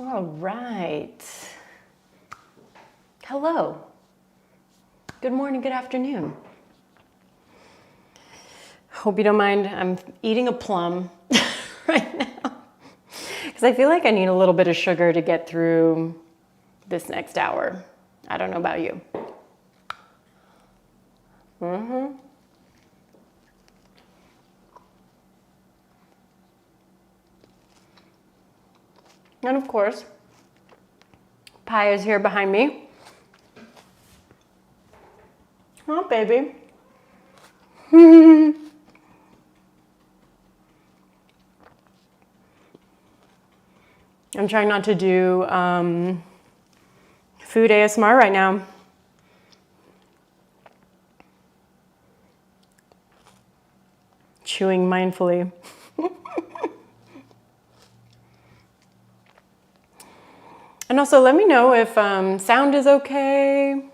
All right. Hello. Good morning, good afternoon. Hope you don't mind, I'm eating a plum right now because I feel like I need a little bit of sugar to get through this next hour. I don't know about you. And of course, pie is here behind me. Oh, baby. I'm trying not to do food ASMR right now. Chewing mindfully. And also let me know if sound is okay.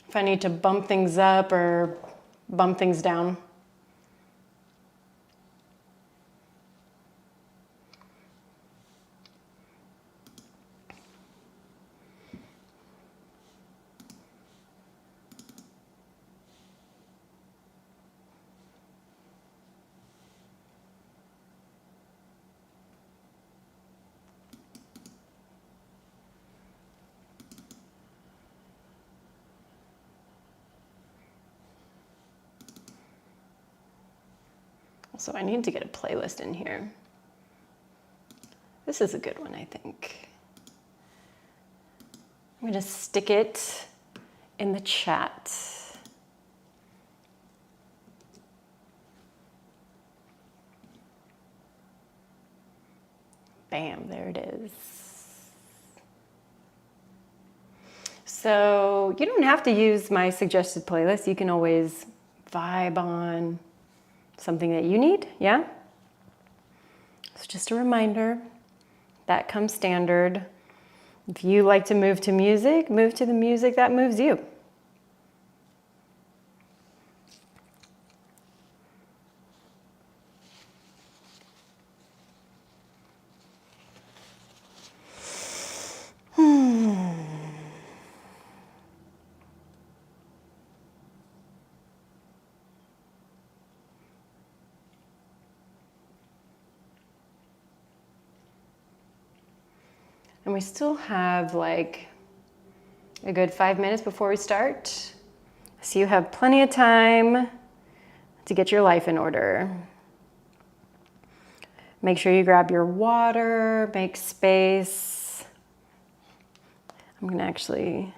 If I need to bump things up or bump things down. So I need to get a playlist in here. This is a good one, I think. I'm gonna stick it in the chat. Bam, there it is. So you don't have to use my suggested playlist. You can always vibe on something that you need, yeah? It's just a reminder, that comes standard. If you like to move to music, move to the music that moves you. And we still have like a good 5 minutes before we start. So you have plenty of time to get your life in order. Make sure you grab your water, make space. I'm gonna actually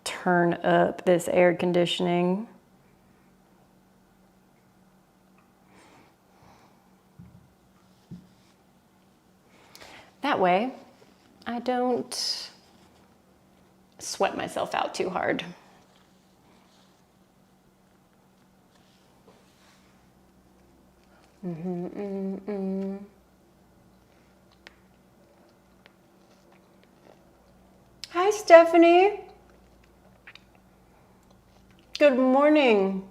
turn up this air conditioning. That way, I don't sweat myself out too hard. Hi, Stephanie. Good morning.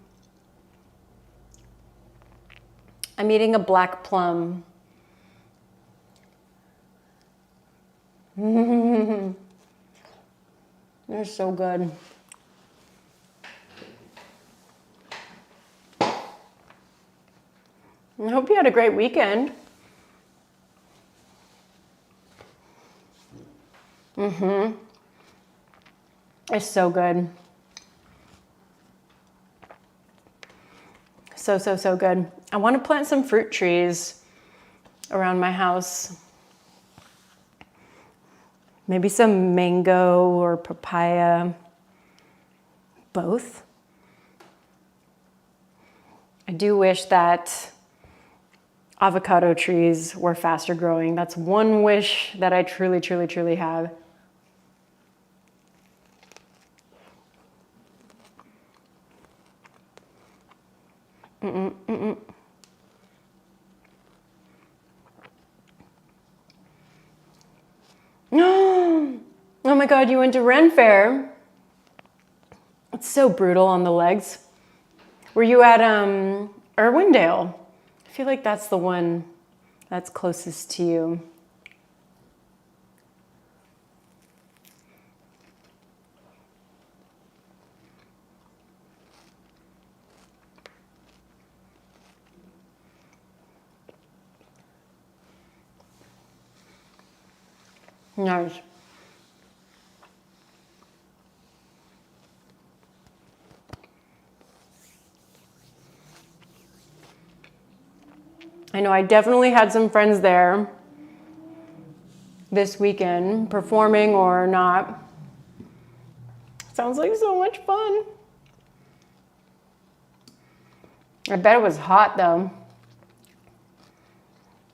I'm eating a black plum. They're so good. I hope you had a great weekend. It's so good. So good. I want to plant some fruit trees around my house. Maybe some mango or papaya, both. I do wish that avocado trees were faster growing. That's one wish that I truly have. Oh my God, you went to Ren Fair. It's so brutal on the legs. Were you at Irwindale. I feel like that's the one that's closest to you. Nice. I know I definitely had some friends there this weekend, performing or not. Sounds like so much fun. I bet it was hot though.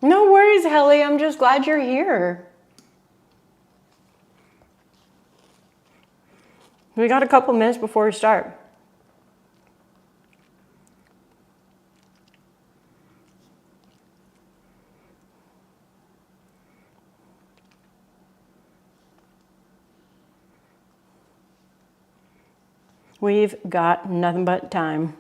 No worries, Helly. I'm just glad you're here. We got a couple minutes before we start. We've got nothing but time.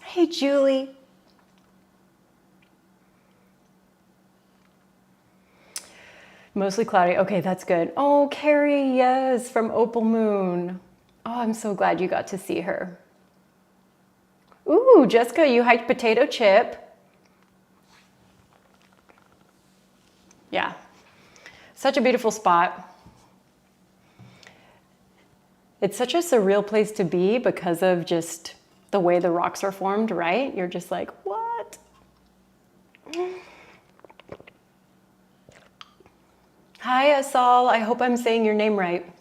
Hey, Julie. Mostly cloudy. Okay, that's good. Oh, Carrie, yes, from Opal Moon. Oh, I'm so glad you got to see her. Ooh, Jessica, you hiked Potato Chip. Yeah, such a beautiful spot. It's such a surreal place to be because of just the way the rocks are formed, right? You're just like, what? Hi, Asal. I hope I'm saying your name right.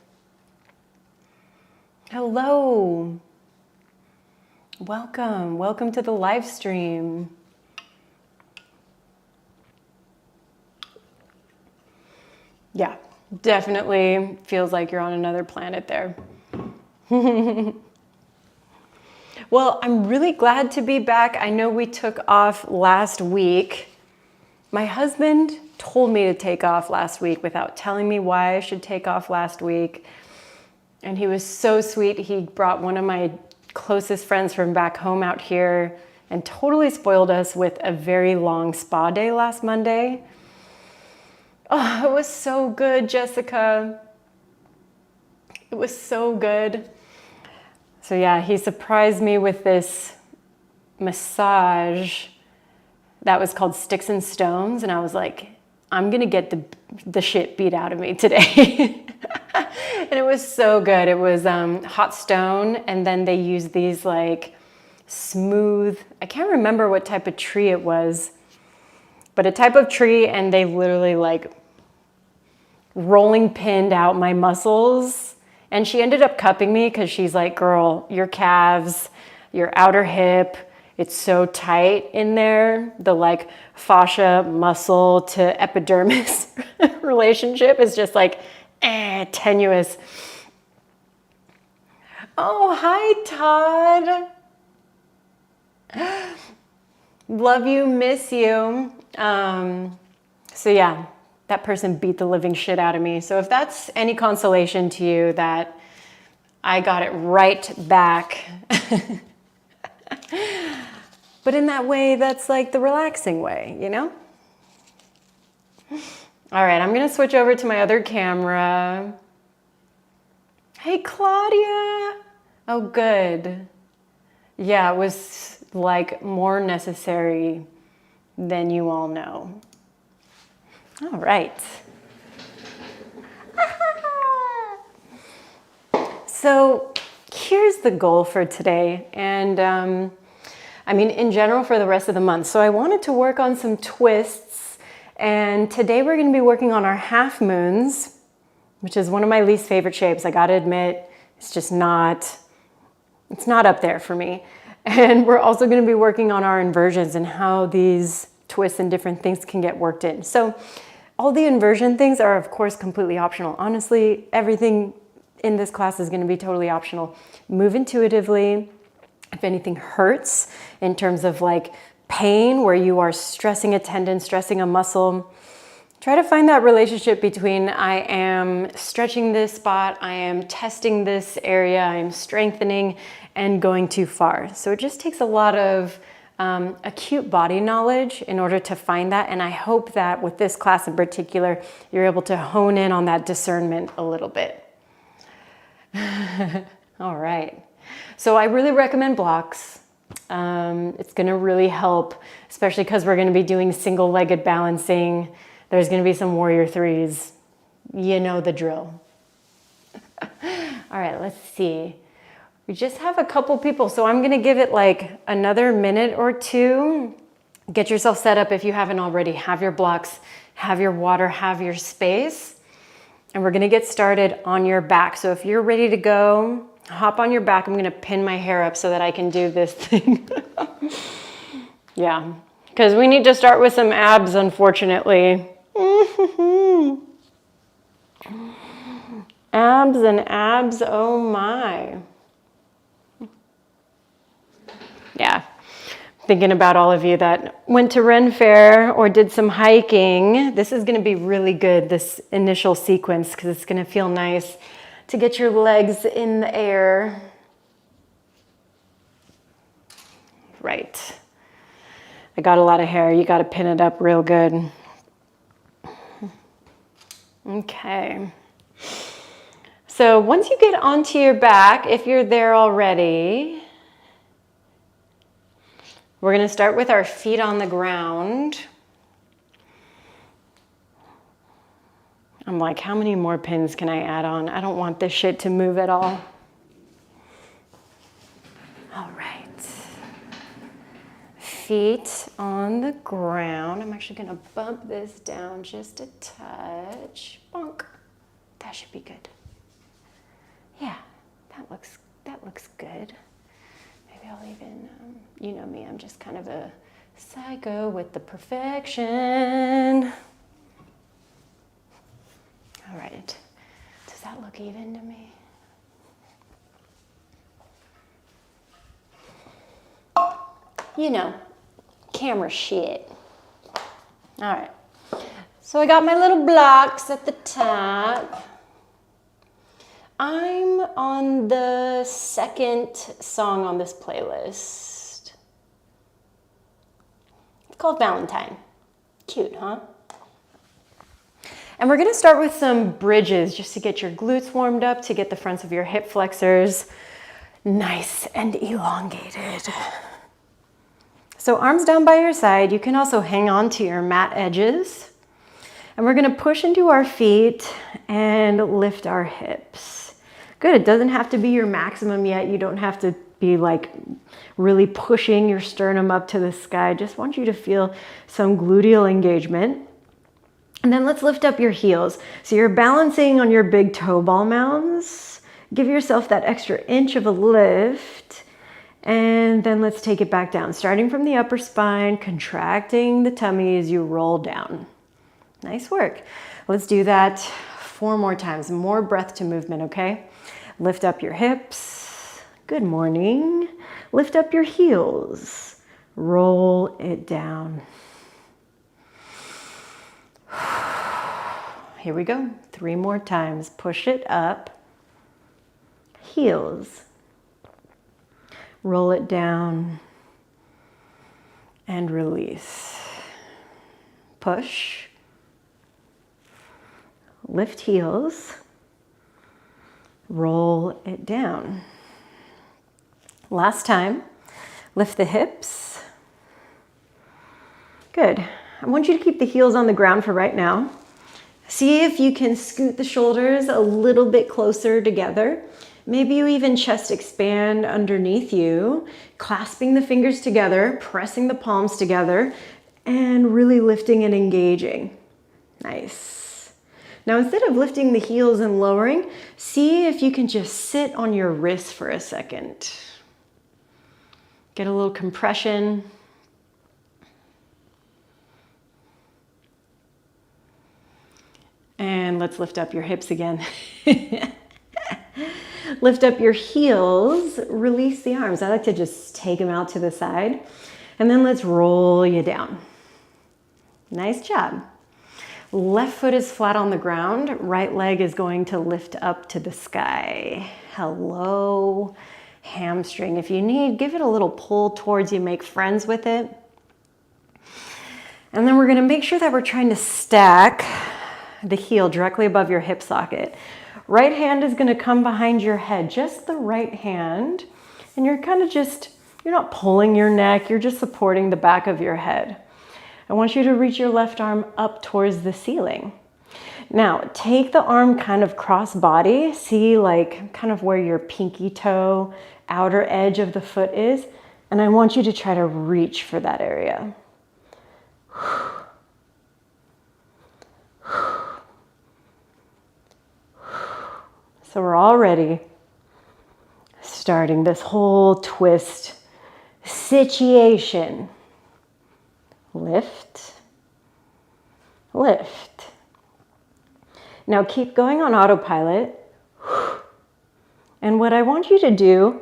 Hello. Welcome. Welcome to the live stream. Yeah, definitely feels like you're on another planet there. Well, I'm really glad to be back. I know we took off last week. My husband told me to take off last week without telling me why I should take off last week. And he was so sweet. He brought one of my closest friends from back home out here and totally spoiled us with a very long spa day last Monday. Oh, it was so good, Jessica. It was so good. So yeah, he surprised me with this massage that was called Sticks and Stones. And I was like, I'm gonna get the shit beat out of me today. And it was so good. It was hot stone, and then they used these like smooth, I can't remember what type of tree it was, but a type of tree, and they literally like rolling pinned out my muscles. And she ended up cupping me because she's like, girl, your calves, your outer hip, it's so tight in there. The like fascia muscle to epidermis relationship is just like tenuous. Oh, hi, Todd. Love you, miss you. So yeah, that person beat the living shit out of me. So if that's any consolation to you that I got it right back. But in that way, that's like the relaxing way, you know? All right, I'm gonna switch over to my other camera. Hey, Claudia. Oh, good. Yeah, it was like more necessary than you all know. All right. So here's the goal for today. And I mean, in general for the rest of the month. So I wanted to work on some twists. And today we're going to be working on our half moons, which is one of my least favorite shapes. I got to admit, it's just not, it's not up there for me. And we're also going to be working on our inversions and how these twists and different things can get worked in. So all the inversion things are, of course, completely optional. Honestly, everything in this class is going to be totally optional. Move intuitively. If anything hurts in terms of like pain where you are stressing a tendon, stressing a muscle, try to find that relationship between I am stretching this spot, I am testing this area, I am strengthening and going too far. So it just takes a lot of acute body knowledge in order to find that. And I hope that with this class in particular, you're able to hone in on that discernment a little bit. All right. So I really recommend blocks. It's going to really help, especially because we're going to be doing single-legged balancing. There's going to be some warrior threes. You know the drill. All right, let's see. We just have a couple people, so I'm going to give it like another minute or two. Get yourself set up if you haven't already. Have your blocks, have your water, have your space. And we're going to get started on your back. So if you're ready to go, hop on your back. I'm going to pin my hair up so that I can do this thing. Yeah, because we need to start with some abs, unfortunately. Abs and abs, oh my. Yeah, thinking about all of you that went to Ren Fair or did some hiking. This is going to be really good, this initial sequence, because it's going to feel nice to get your legs in the air. Right. I got a lot of hair. You got to pin it up real good. Okay. So once you get onto your back, if you're there already, we're going to start with our feet on the ground. I'm like, how many more pins can I add on? I don't want this shit to move at all. All right. Feet on the ground. I'm actually going to bump this down just a touch. Bonk. That should be good. Yeah, that looks good. Maybe I'll even, you know me, I'm just kind of a psycho with the perfection. All right, does that look even to me? You know, camera shit. All right, so I got my little blocks at the top. I'm on the second song on this playlist. It's called Valentine. Cute, huh? And we're going to start with some bridges just to get your glutes warmed up, to get the fronts of your hip flexors nice and elongated. So arms down by your side. You can also hang on to your mat edges. And we're going to push into our feet and lift our hips. Good, it doesn't have to be your maximum yet. You don't have to be like really pushing your sternum up to the sky. Just want you to feel some gluteal engagement. And then let's lift up your heels. So you're balancing on your big toe ball mounds. Give yourself that extra inch of a lift. And then let's take it back down. Starting from the upper spine, contracting the tummy as you roll down. Nice work. Let's do that 4 more times. More breath to movement, okay? Lift up your hips. Good morning. Lift up your heels. Roll it down. Here we go. 3 more times. Push it up. Heels. Roll it down. And release. Push. Lift heels. Roll it down. Last time. Lift the hips. Good. I want you to keep the heels on the ground for right now. See if you can scoot the shoulders a little bit closer together. Maybe you even chest expand underneath you, clasping the fingers together, pressing the palms together, and really lifting and engaging. Nice. Now, instead of lifting the heels and lowering, see if you can just sit on your wrists for a second. Get a little compression. And let's lift up your hips again. Lift up your heels, release the arms. I like to just take them out to the side. And then let's roll you down. Nice job. Left foot is flat on the ground. Right leg is going to lift up to the sky. Hello, hamstring. If you need, give it a little pull towards you, make friends with it. And then we're gonna make sure that we're trying to stack the heel directly above your hip socket. Right hand is gonna come behind your head, just the right hand. And you're kind of just, you're not pulling your neck, you're just supporting the back of your head. I want you to reach your left arm up towards the ceiling. Now, take the arm kind of cross body, see like kind of where your pinky toe, outer edge of the foot is, and I want you to try to reach for that area. So we're already starting this whole twist situation. Lift, lift. Now keep going on autopilot. And what I want you to do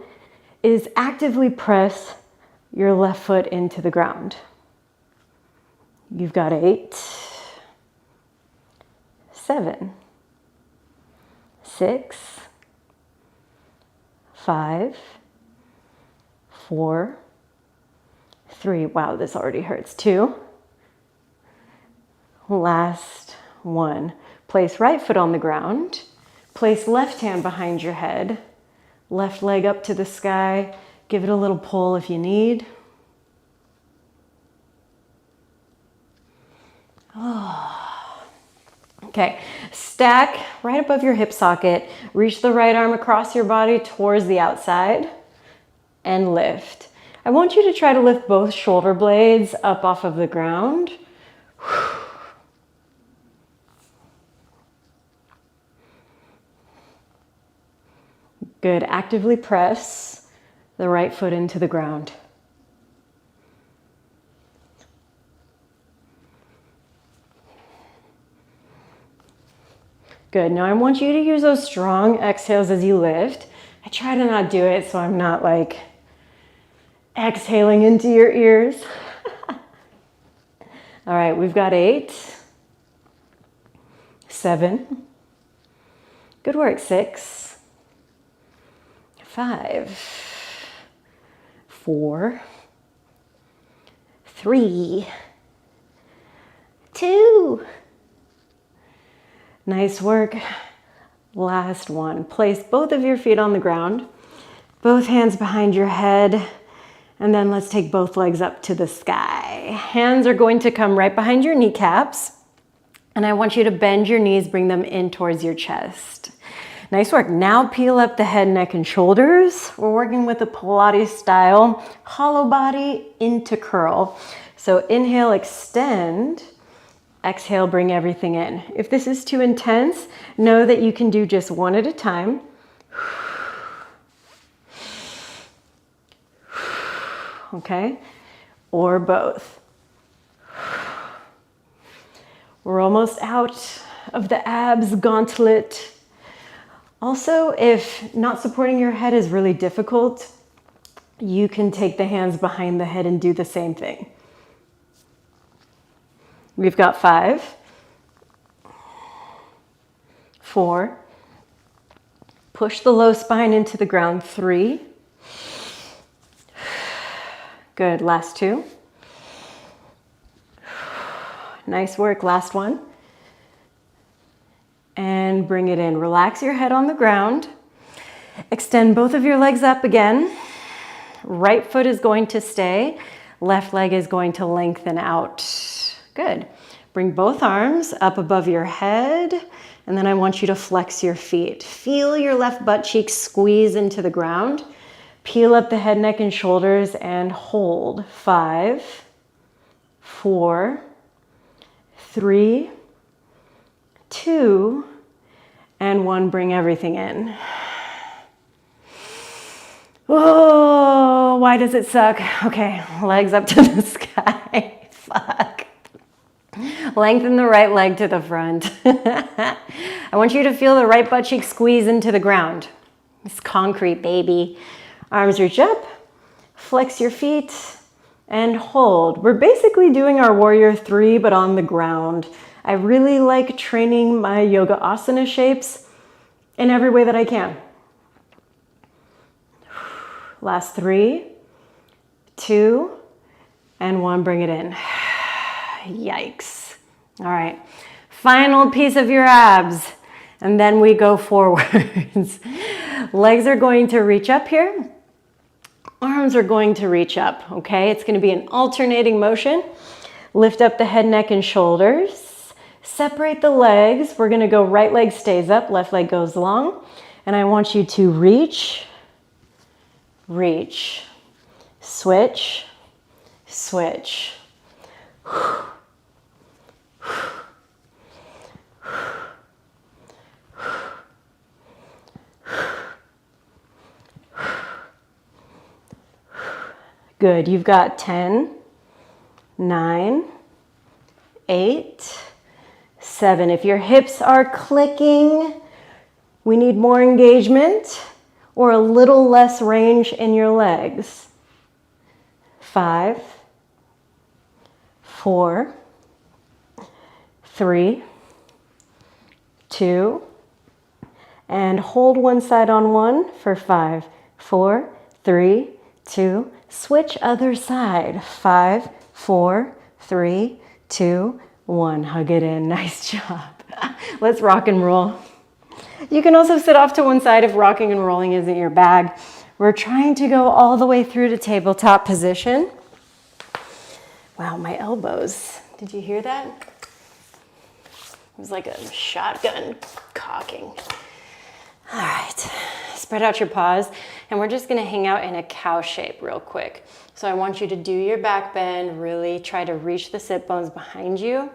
is actively press your left foot into the ground. You've got 8, 7, 6, 5, 4, 3. Wow, this already hurts. 2. Last one. Place right foot on the ground. Place left hand behind your head. Left leg up to the sky. Give it a little pull if you need. Oh. Okay, stack right above your hip socket. Reach the right arm across your body towards the outside and lift. I want you to try to lift both shoulder blades up off of the ground. Good. Actively press the right foot into the ground. Good. Now I want you to use those strong exhales as you lift. I try to not do it so I'm not like exhaling into your ears. All right, we've got 8, 7, good work, 6, 5, 4, 3, 2. Nice work. Last one. Place both of your feet on the ground, both hands behind your head, and then let's take both legs up to the sky. Hands are going to come right behind your kneecaps, and I want you to bend your knees, bring them in towards your chest. Nice work. Now peel up the head, neck, and shoulders. We're working with a Pilates style, hollow body into curl. So inhale, extend. Exhale, bring everything in. If this is too intense, know that you can do just one at a time. Okay? Or both. We're almost out of the abs gauntlet. Also, if not supporting your head is really difficult, you can take the hands behind the head and do the same thing. We've got 5, 4, push the low spine into the ground, 3, good, last 2, nice work, last one, and bring it in. Relax your head on the ground, extend both of your legs up again, right foot is going to stay, left leg is going to lengthen out. Good. Bring both arms up above your head, and then I want you to flex your feet. Feel your left butt cheek squeeze into the ground. Peel up the head, neck, and shoulders and hold. 5, 4, 3, 2, and 1. Bring everything in. Oh, why does it suck? Okay, legs up to the sky. Fuck. Lengthen the right leg to the front. I want you to feel the right butt cheek squeeze into the ground. It's concrete, baby. Arms reach up. Flex your feet. and hold. We're basically doing our warrior 3, but on the ground. I really like training my yoga asana shapes in every way that I can. Last 3, 2, and 1, bring it in. Yikes. All right, final piece of your abs, and then we go forwards. Legs are going to reach up here. Arms are going to reach up, okay? It's going to be an alternating motion. Lift up the head, neck, and shoulders. Separate the legs. We're going to go right leg stays up, left leg goes long. And I want you to reach, reach, switch, switch. Good, you've got 10, 9, 8, 7. If your hips are clicking, we need more engagement or a little less range in your legs. 5, 4, 3, 2, and hold one side on 1 for 5, 4, 3, 2, switch other side. 5, 4, 3, 2, 1. Hug it in. Nice job. Let's rock and roll. You can also sit off to one side if rocking and rolling isn't your bag. We're trying to go all the way through to tabletop position. Wow, my elbows. Did you hear that? It was like a shotgun cocking. All right, spread out your paws, and we're just gonna hang out in a cow shape real quick. So I want you to do your back bend, really try to reach the sit bones behind you,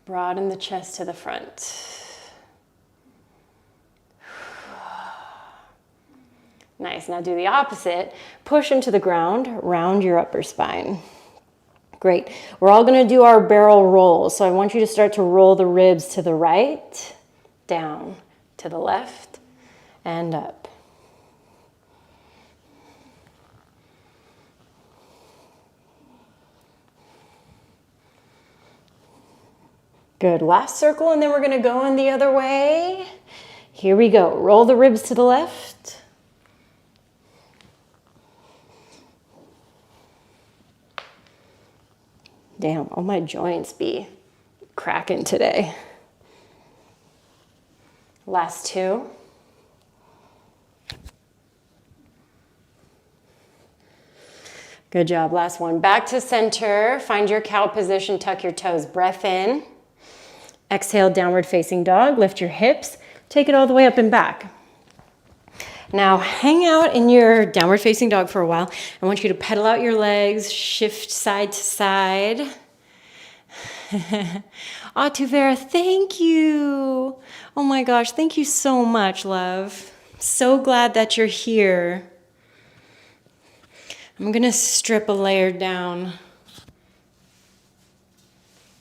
broaden the chest to the front. Nice, now do the opposite. Push into the ground, round your upper spine. Great, we're all gonna do our barrel rolls. So I want you to start to roll the ribs to the right, down, to the left, and up. Good, last circle, and then we're gonna go in the other way. Here we go, roll the ribs to the left. Damn, all my joints be cracking today. Last 2. Good job, last 1. Back to center, find your cow position, tuck your toes, breath in. Exhale, downward facing dog, lift your hips, take it all the way up and back. Now hang out in your downward facing dog for a while. I want you to pedal out your legs, shift side to side. Atuvera, thank you. Oh my gosh, thank you so much, love. So glad that you're here. I'm gonna strip a layer down.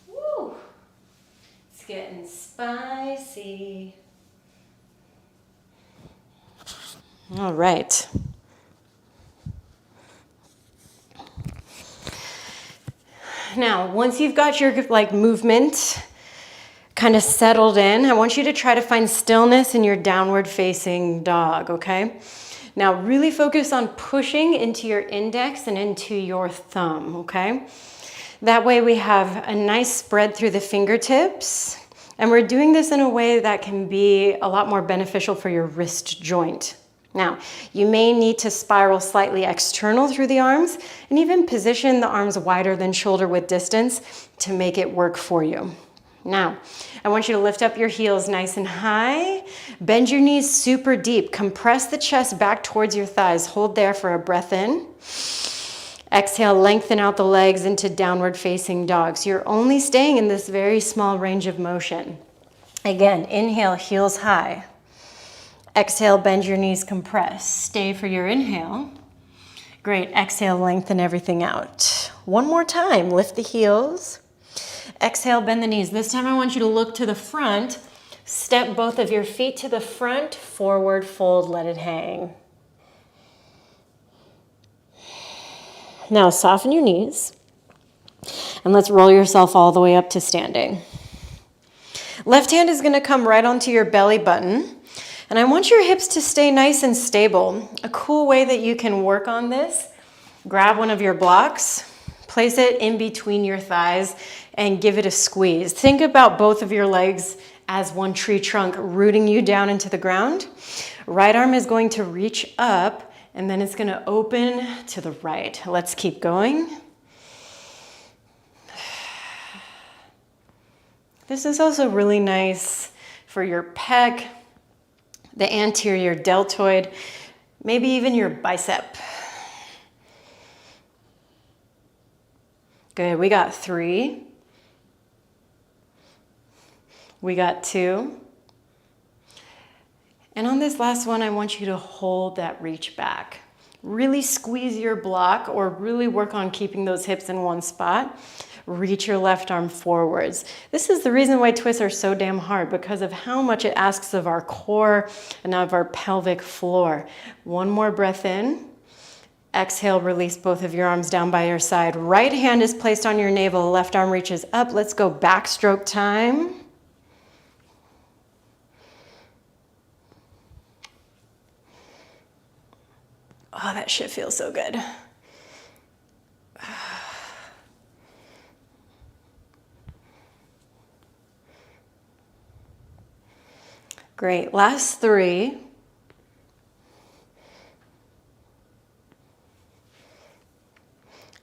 Woo! It's getting spicy. All right. Now, once you've got your movement kind of settled in, I want you to try to find stillness in your downward facing dog, okay? Now, really focus on pushing into your index and into your thumb, okay? That way we have a nice spread through the fingertips, and we're doing this in a way that can be a lot more beneficial for your wrist joint. Now, you may need to spiral slightly external through the arms and even position the arms wider than shoulder width distance to make it work for you. Now, I want you to lift up your heels nice and high, bend your knees super deep, compress the chest back towards your thighs, hold there for a breath in. Exhale, lengthen out the legs into downward facing dog. So you're only staying in this very small range of motion. Again, inhale, heels high. Exhale, bend your knees, compress. Stay for your inhale. Great, exhale, lengthen everything out. One more time, lift the heels. Exhale, bend the knees. This time I want you to look to the front. Step both of your feet to the front, forward fold, let it hang. Now soften your knees and let's roll yourself all the way up to standing. Left hand is going to come right onto your belly button, and I want your hips to stay nice and stable. A cool way that you can work on this, grab one of your blocks, place it in between your thighs, and give it a squeeze. Think about both of your legs as one tree trunk rooting you down into the ground. Right arm is going to reach up, and then it's going to open to the right. Let's keep going. This is also really nice for your pec, the anterior deltoid, maybe even your bicep. Good, we got 3. We got 2. And on this last one, I want you to hold that reach back. Really squeeze your block or really work on keeping those hips in one spot. Reach your left arm forwards. This is the reason why twists are so damn hard, because of how much it asks of our core and of our pelvic floor. One more breath in. Exhale, release both of your arms down by your side. Right hand is placed on your navel, left arm reaches up. Let's go backstroke time. Oh, that shit feels so good. Great, last 3.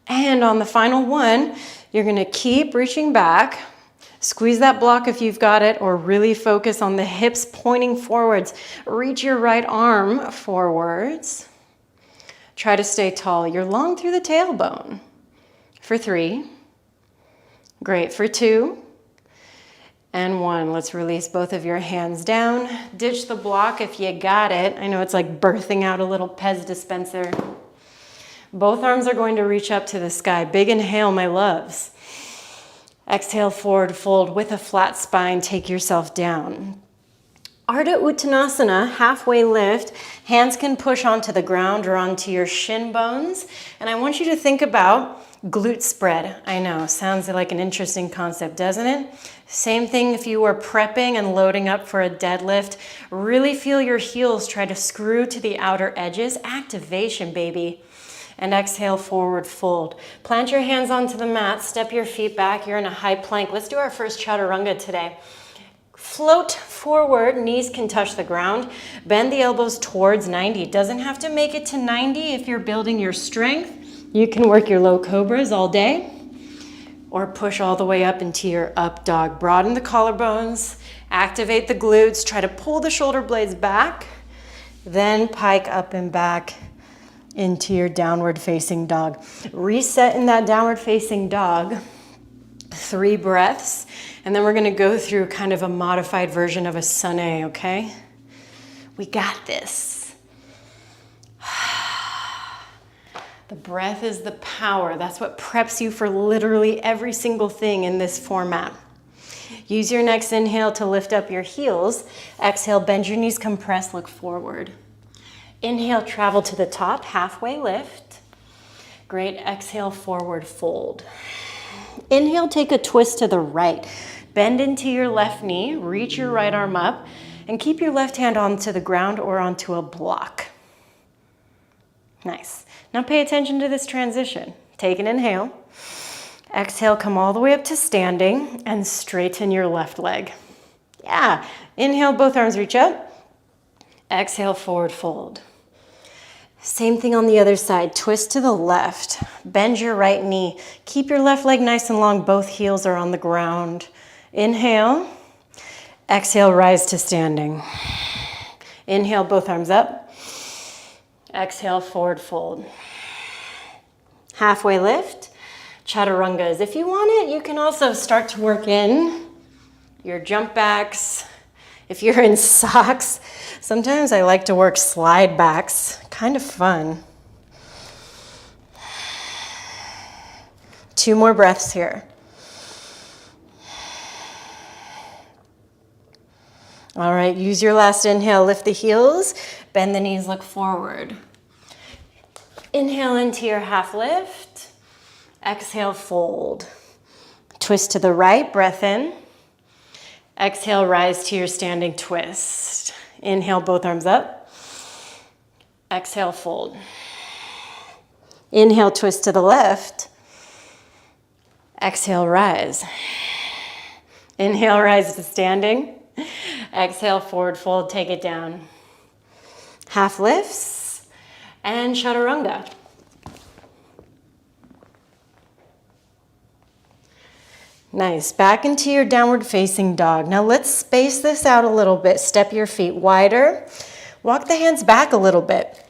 And on the final one, you're gonna keep reaching back. Squeeze that block if you've got it, or really focus on the hips pointing forwards. Reach your right arm forwards. Try to stay tall. You're long through the tailbone. For 3. Great, for 2. And 1, let's release both of your hands down. Ditch the block if you got it. I know it's like birthing out a little Pez dispenser. Both arms are going to reach up to the sky. Big inhale, my loves. Exhale, forward fold with a flat spine. Take yourself down. Ardha Uttanasana, halfway lift. Hands can push onto the ground or onto your shin bones. And I want you to think about glute spread. I know, sounds like an interesting concept, doesn't it? Same thing if you were prepping and loading up for a deadlift. Really feel your heels try to screw to the outer edges. Activation, baby. And exhale, forward fold. Plant your hands onto the mat, step your feet back. You're in a high plank. Let's do our first chaturanga today. Float forward, knees can touch the ground. Bend the elbows towards 90. It doesn't have to make it to 90 if you're building your strength. You can work your low cobras all day, or push all the way up into your up dog. Broaden the collarbones, activate the glutes, try to pull the shoulder blades back, then pike up and back into your downward facing dog. Reset in that downward facing dog. 3 breaths, and then we're gonna go through kind of a modified version of a sunny, okay? We got this. The breath is the power. That's what preps you for literally every single thing in this format. Use your next inhale to lift up your heels. Exhale, bend your knees, compress, look forward. Inhale, travel to the top, halfway lift. Great, exhale, forward fold. Inhale, take a twist to the right. Bend into your left knee, reach your right arm up, and keep your left hand onto the ground or onto a block. Nice. Now pay attention to this transition. Take an inhale. Exhale, come all the way up to standing and straighten your left leg. Yeah, inhale, both arms reach up. Exhale, forward fold. Same thing on the other side. Twist to the left. Bend your right knee. Keep your left leg nice and long. Both heels are on the ground. Inhale. Exhale, rise to standing. Inhale, both arms up. Exhale, forward fold. Halfway lift. Chaturangas. If you want it, you can also start to work in your jump backs. If you're in socks, sometimes I like to work slide backs. Kind of fun. 2 more breaths here. All right, use your last inhale. Lift the heels, bend the knees, look forward. Inhale into your half lift. Exhale, fold. Twist to the right, breath in. Exhale, rise to your standing twist. Inhale, both arms up. Exhale, fold. Inhale, twist to the left. Exhale, rise. Inhale, rise to standing. Exhale, forward fold, take it down. Half lifts and chaturanga. Nice, back into your downward facing dog. Now let's space this out a little bit. Step your feet wider. Walk the hands back a little bit.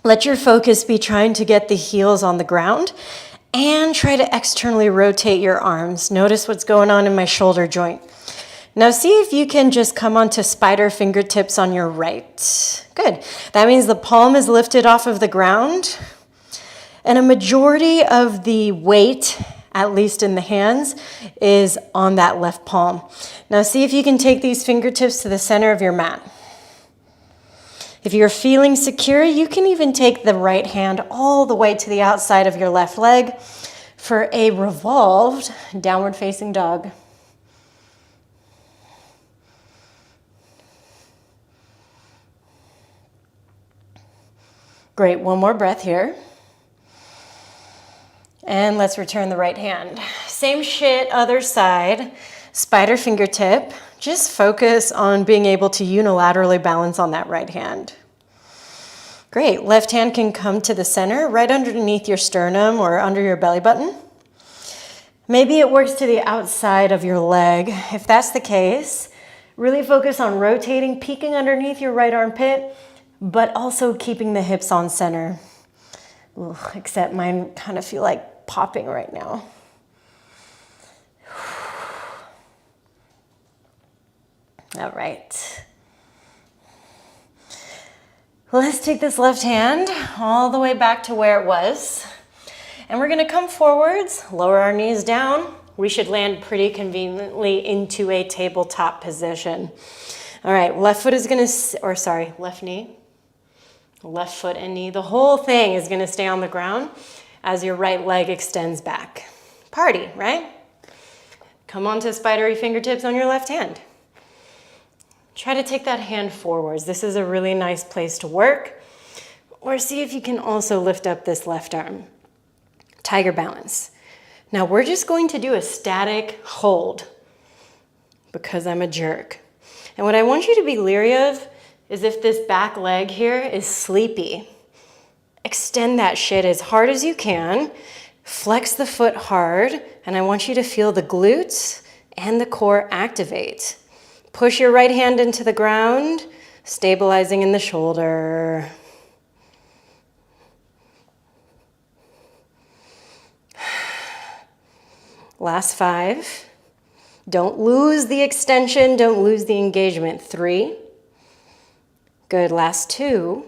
Let your focus be trying to get the heels on the ground and try to externally rotate your arms. Notice what's going on in my shoulder joint. Now see if you can just come onto spider fingertips on your right. Good. That means the palm is lifted off of the ground and a majority of the weight, at least in the hands, is on that left palm. Now see if you can take these fingertips to the center of your mat. If you're feeling secure, you can even take the right hand all the way to the outside of your left leg for a revolved downward facing dog. Great, one more breath here. And let's return the right hand. Same shit, other side. Spider fingertip. Just focus on being able to unilaterally balance on that right hand. Great, left hand can come to the center, right underneath your sternum or under your belly button. Maybe it works to the outside of your leg. If that's the case, really focus on rotating, peeking underneath your right armpit, but also keeping the hips on center. Ugh, except mine kind of feel like popping right now. All right. Let's take this left hand all the way back to where it was. And we're gonna come forwards, lower our knees down. We should land pretty conveniently into a tabletop position. All right, left foot is left knee. Left foot and knee. The whole thing is gonna stay on the ground as your right leg extends back. Party, right? Come onto spidery fingertips on your left hand. Try to take that hand forwards. This is a really nice place to work. Or see if you can also lift up this left arm. Tiger balance. Now we're just going to do a static hold because I'm a jerk. And what I want you to be leery of is if this back leg here is sleepy. Extend that shit as hard as you can. Flex the foot hard. And I want you to feel the glutes and the core activate. Push your right hand into the ground, stabilizing in the shoulder. Last 5. Don't lose the extension, don't lose the engagement. 3. Good, last 2.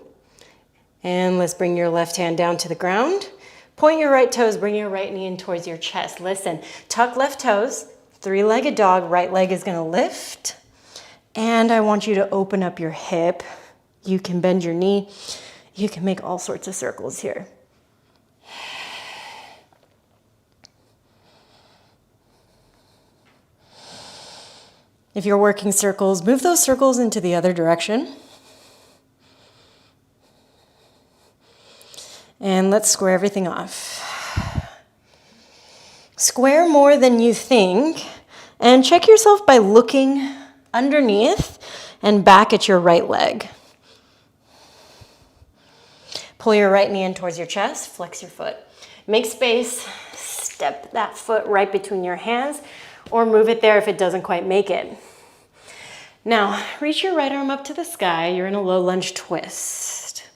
And let's bring your left hand down to the ground. Point your right toes, bring your right knee in towards your chest. Listen, tuck left toes, 3-legged dog, right leg is gonna lift. And I want you to open up your hip. You can bend your knee. You can make all sorts of circles here. If you're working circles, move those circles into the other direction. And let's square everything off. Square more than you think. And check yourself by looking underneath and back at your right leg. Pull your right knee in towards your chest, flex your foot. Make space, step that foot right between your hands, or move it there if it doesn't quite make it. Now, reach your right arm up to the sky. You're in a low lunge twist.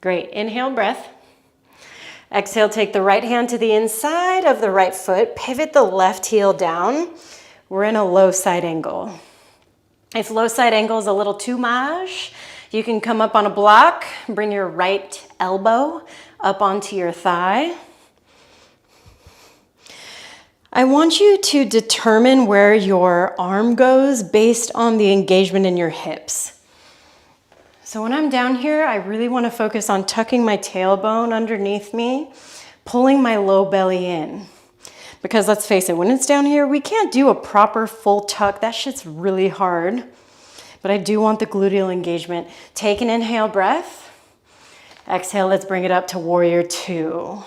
Great, inhale, breath. Exhale, take the right hand to the inside of the right foot, pivot the left heel down. We're in a low side angle. If low side angle is a little too much, you can come up on a block, bring your right elbow up onto your thigh. I want you to determine where your arm goes based on the engagement in your hips. So when I'm down here, I really want to focus on tucking my tailbone underneath me, pulling my low belly in. Because let's face it, when it's down here, we can't do a proper full tuck. That shit's really hard. But I do want the gluteal engagement. Take an inhale breath. Exhale, let's bring it up to Warrior 2.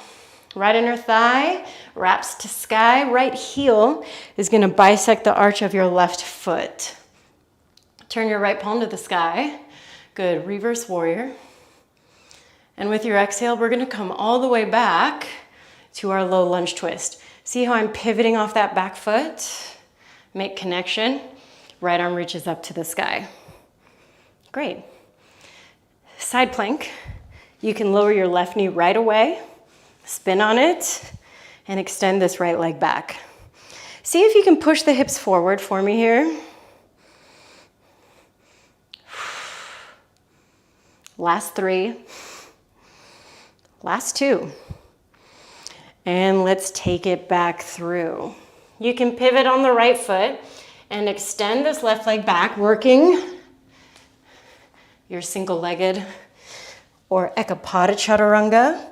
Right inner thigh wraps to sky. Right heel is going to bisect the arch of your left foot. Turn your right palm to the sky. Good, reverse warrior. And with your exhale, we're going to come all the way back to our low lunge twist. See how I'm pivoting off that back foot? Make connection. Right arm reaches up to the sky. Great. Side plank. You can lower your left knee right away, spin on it, and extend this right leg back. See if you can push the hips forward for me here. Last 3. Last 2. And let's take it back through. You can pivot on the right foot and extend this left leg back, working your single-legged or Ekapada Chaturanga.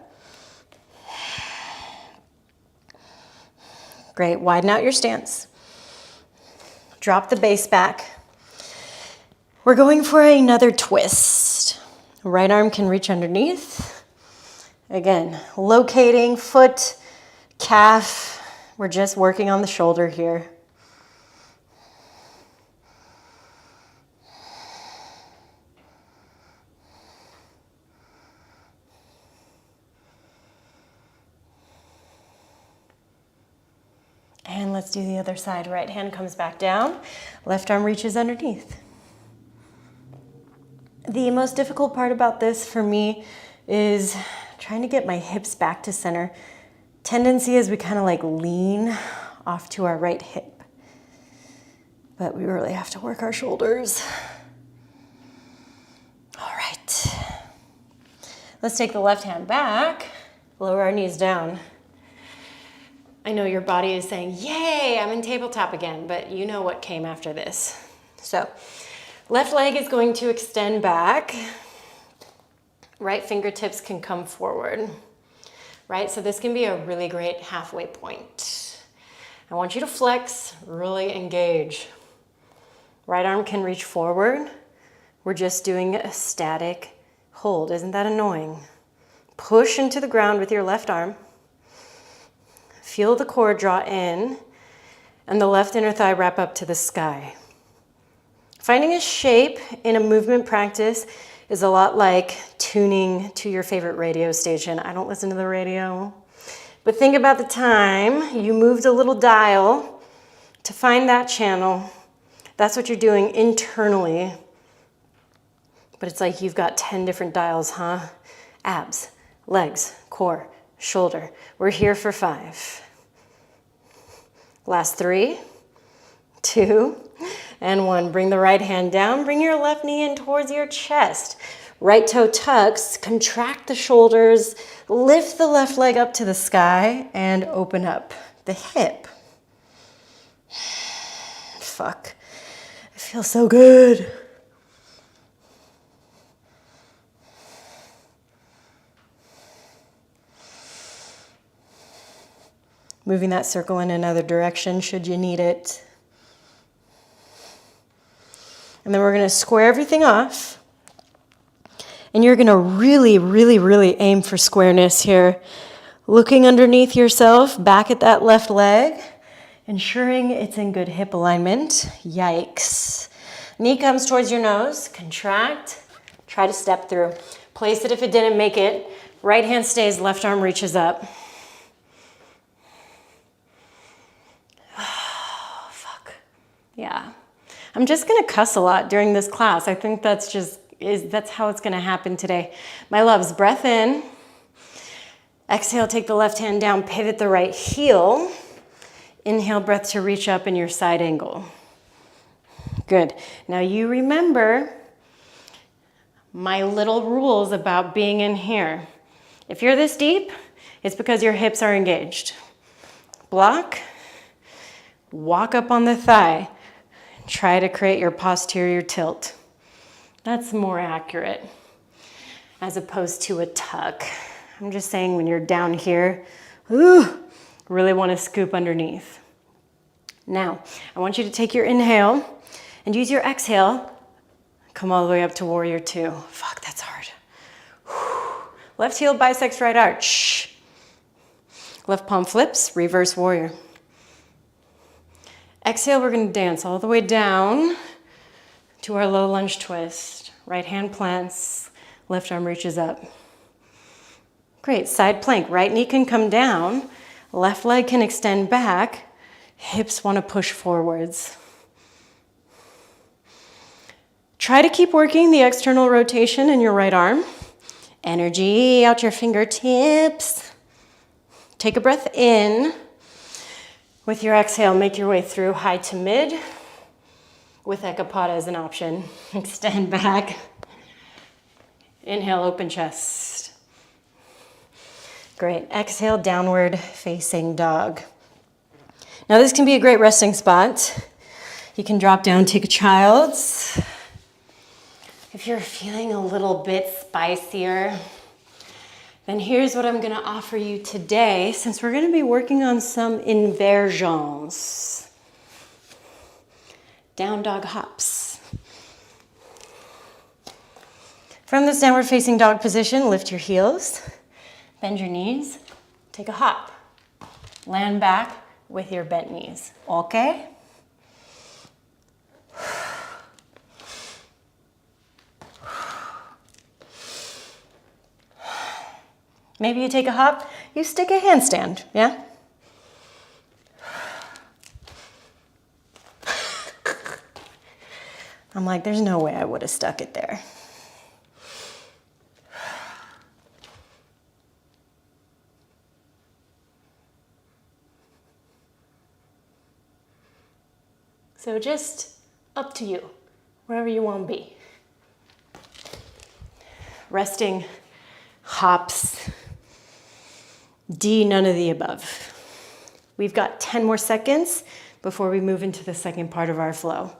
Great, widen out your stance. Drop the base back. We're going for another twist. Right arm can reach underneath. Again, locating foot, calf. We're just working on the shoulder here. And let's do the other side. Right hand comes back down. Left arm reaches underneath. The most difficult part about this for me is trying to get my hips back to center. Tendency is we kind of like lean off to our right hip. But we really have to work our shoulders. All right. Let's take the left hand back, lower our knees down. I know your body is saying, yay, I'm in tabletop again, but you know what came after this. So, left leg is going to extend back. Right fingertips can come forward. Right, so this can be a really great halfway point. I want you to flex, really engage. Right arm can reach forward. We're just doing a static hold. Isn't that annoying? Push into the ground with your left arm. Feel the core draw in, and the left inner thigh wrap up to the sky. Finding a shape in a movement practice is a lot like tuning to your favorite radio station. I don't listen to the radio, but think about the time you moved a little dial to find that channel. That's what you're doing internally, but it's like you've got 10 different dials, huh? Abs, legs, core, shoulder. We're here for 5. Last 3, 2, and 1. Bring the right hand down. Bring your left knee in towards your chest. Right toe tucks. Contract the shoulders. Lift the left leg up to the sky and open up the hip. Fuck. I feel so good. Moving that circle in another direction should you need it. And then we're going to square everything off. And you're going to really, really, really aim for squareness here. Looking underneath yourself, back at that left leg, ensuring it's in good hip alignment. Yikes. Knee comes towards your nose, contract, try to step through. Place it if it didn't make it. Right hand stays, left arm reaches up. Oh, fuck. Yeah. I'm just gonna cuss a lot during this class. I think that's how it's gonna happen today. My loves, breath in. Exhale, take the left hand down, pivot the right heel. Inhale, breath to reach up in your side angle. Good. Now you remember my little rules about being in here. If you're this deep, it's because your hips are engaged. Block, walk up on the thigh. Try to create your posterior tilt. That's more accurate as opposed to a tuck. I'm just saying when you're down here, really want to scoop underneath. Now, I want you to take your inhale and use your exhale. Come all the way up to Warrior Two. Fuck, that's hard. Left heel bisects right arch. Left palm flips, reverse warrior. Exhale, we're gonna dance all the way down to our low lunge twist. Right hand plants, left arm reaches up. Great, side plank. Right knee can come down, left leg can extend back, hips wanna push forwards. Try to keep working the external rotation in your right arm. Energy out your fingertips. Take a breath in. With your exhale, make your way through high to mid with Ekapada as an option. Extend back. Inhale, open chest. Great. Exhale, downward facing dog. Now this can be a great resting spot. You can drop down, take a child's. If you're feeling a little bit spicier, then here's what I'm gonna offer you today, since we're gonna be working on some inversions. Down dog hops. From this downward facing dog position, lift your heels, bend your knees, take a hop. Land back with your bent knees, okay? Maybe you take a hop, you stick a handstand, yeah? I'm like, there's no way I would have stuck it there. So just up to you, wherever you want to be. Resting, hops, D, none of the above. We've got 10 more seconds before we move into the second part of our flow.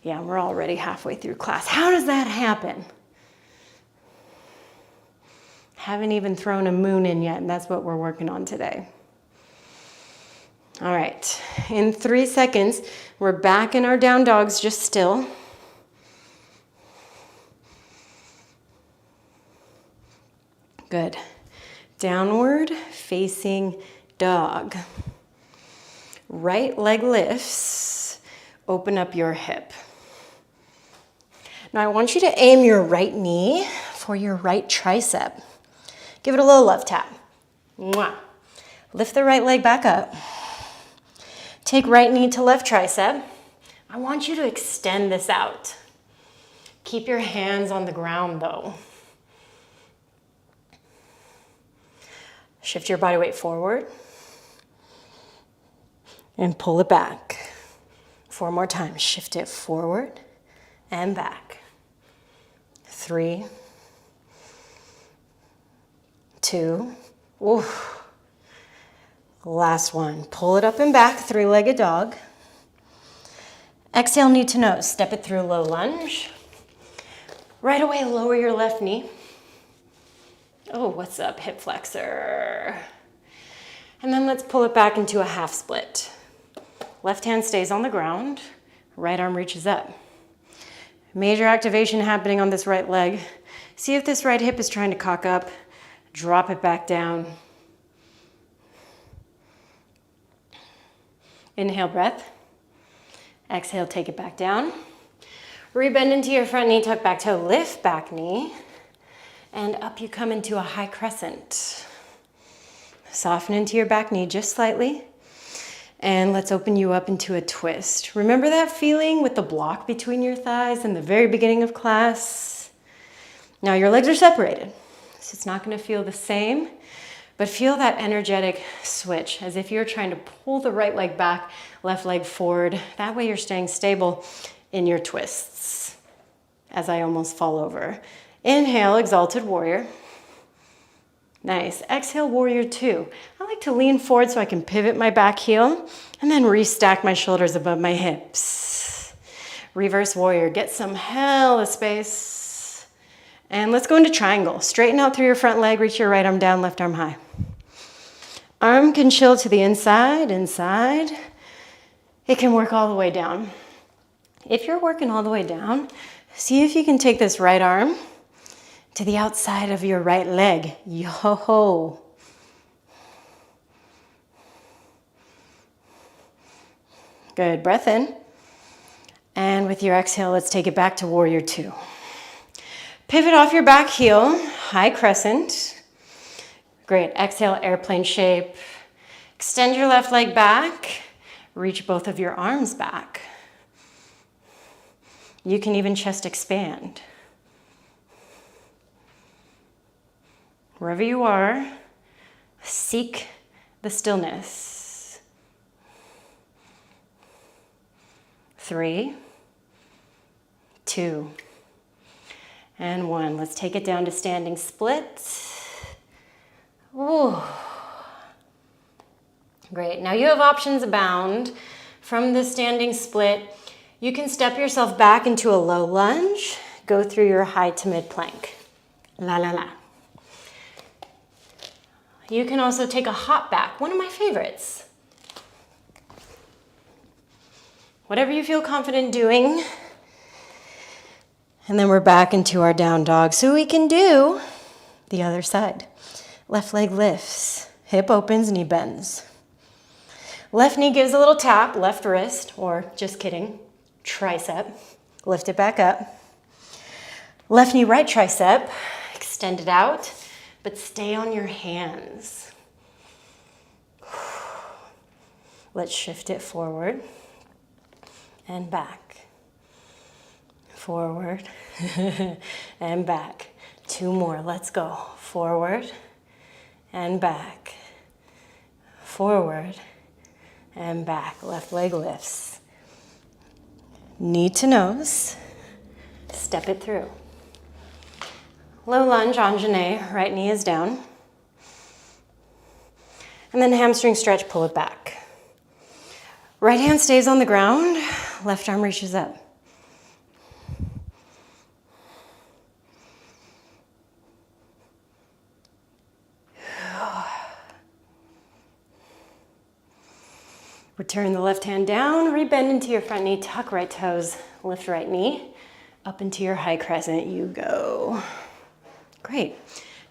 Yeah, we're already halfway through class. How does that happen? Haven't even thrown a moon in yet, and that's what we're working on today. All right, in 3 seconds, we're back in our down dogs, just still. Good. Downward facing dog. Right leg lifts, open up your hip. Now I want you to aim your right knee for your right tricep. Give it a little love tap. Mwah. Lift the right leg back up. Take right knee to left tricep. I want you to extend this out. Keep your hands on the ground though. Shift your body weight forward and pull it back. 4 more times. Shift it forward and back. 3, 2, oof. Last one. Pull it up and back, 3-legged dog. Exhale, knee to nose. Step it through low lunge. Right away, lower your left knee. Oh, what's up, hip flexor? And then let's pull it back into a half split. Left hand stays on the ground, right arm reaches up. Major activation happening on this right leg. See if this right hip is trying to cock up. Drop it back down. Inhale, breath. Exhale, take it back down. Rebend into your front knee, tuck back toe, lift back knee. And up you come into a high crescent. Soften into your back knee just slightly. And let's open you up into a twist. Remember that feeling with the block between your thighs in the very beginning of class? Now your legs are separated, so it's not going to feel the same, but feel that energetic switch as if you're trying to pull the right leg back, left leg forward. That way you're staying stable in your twists as I almost fall over. Inhale, Exalted Warrior. Nice. Exhale, Warrior Two. I like to lean forward so I can pivot my back heel and then restack my shoulders above my hips. Reverse Warrior. Get some hella space. And let's go into triangle. Straighten out through your front leg, reach your right arm down, left arm high. Arm can chill to the inside, inside. It can work all the way down. If you're working all the way down, see if you can take this right arm to the outside of your right leg. Yo-ho. Good, breath in. And with your exhale, let's take it back to Warrior Two. Pivot off your back heel, high crescent. Great, exhale, airplane shape. Extend your left leg back. Reach both of your arms back. You can even chest expand. Wherever you are, seek the stillness. 3, 2, and 1. Let's take it down to standing split. Ooh. Great. Now you have options abound from the standing split. You can step yourself back into a low lunge, go through your high to mid plank. La la la. You can also take a hop back, one of my favorites. Whatever you feel confident doing. And then we're back into our down dog. So we can do the other side. Left leg lifts, hip opens, knee bends. Left knee gives a little tap, left wrist, or just kidding, tricep. Lift it back up. Left knee, right tricep, extend it out, but stay on your hands. Let's shift it forward and back. Forward and back. 2 more, let's go. Forward and back. Forward and back. Left leg lifts. Knee to nose. Step it through. Low lunge, Anjane, right knee is down. And then hamstring stretch, pull it back. Right hand stays on the ground, left arm reaches up. Return the left hand down, rebend into your front knee, tuck right toes, lift right knee, up into your high crescent, you go. Great.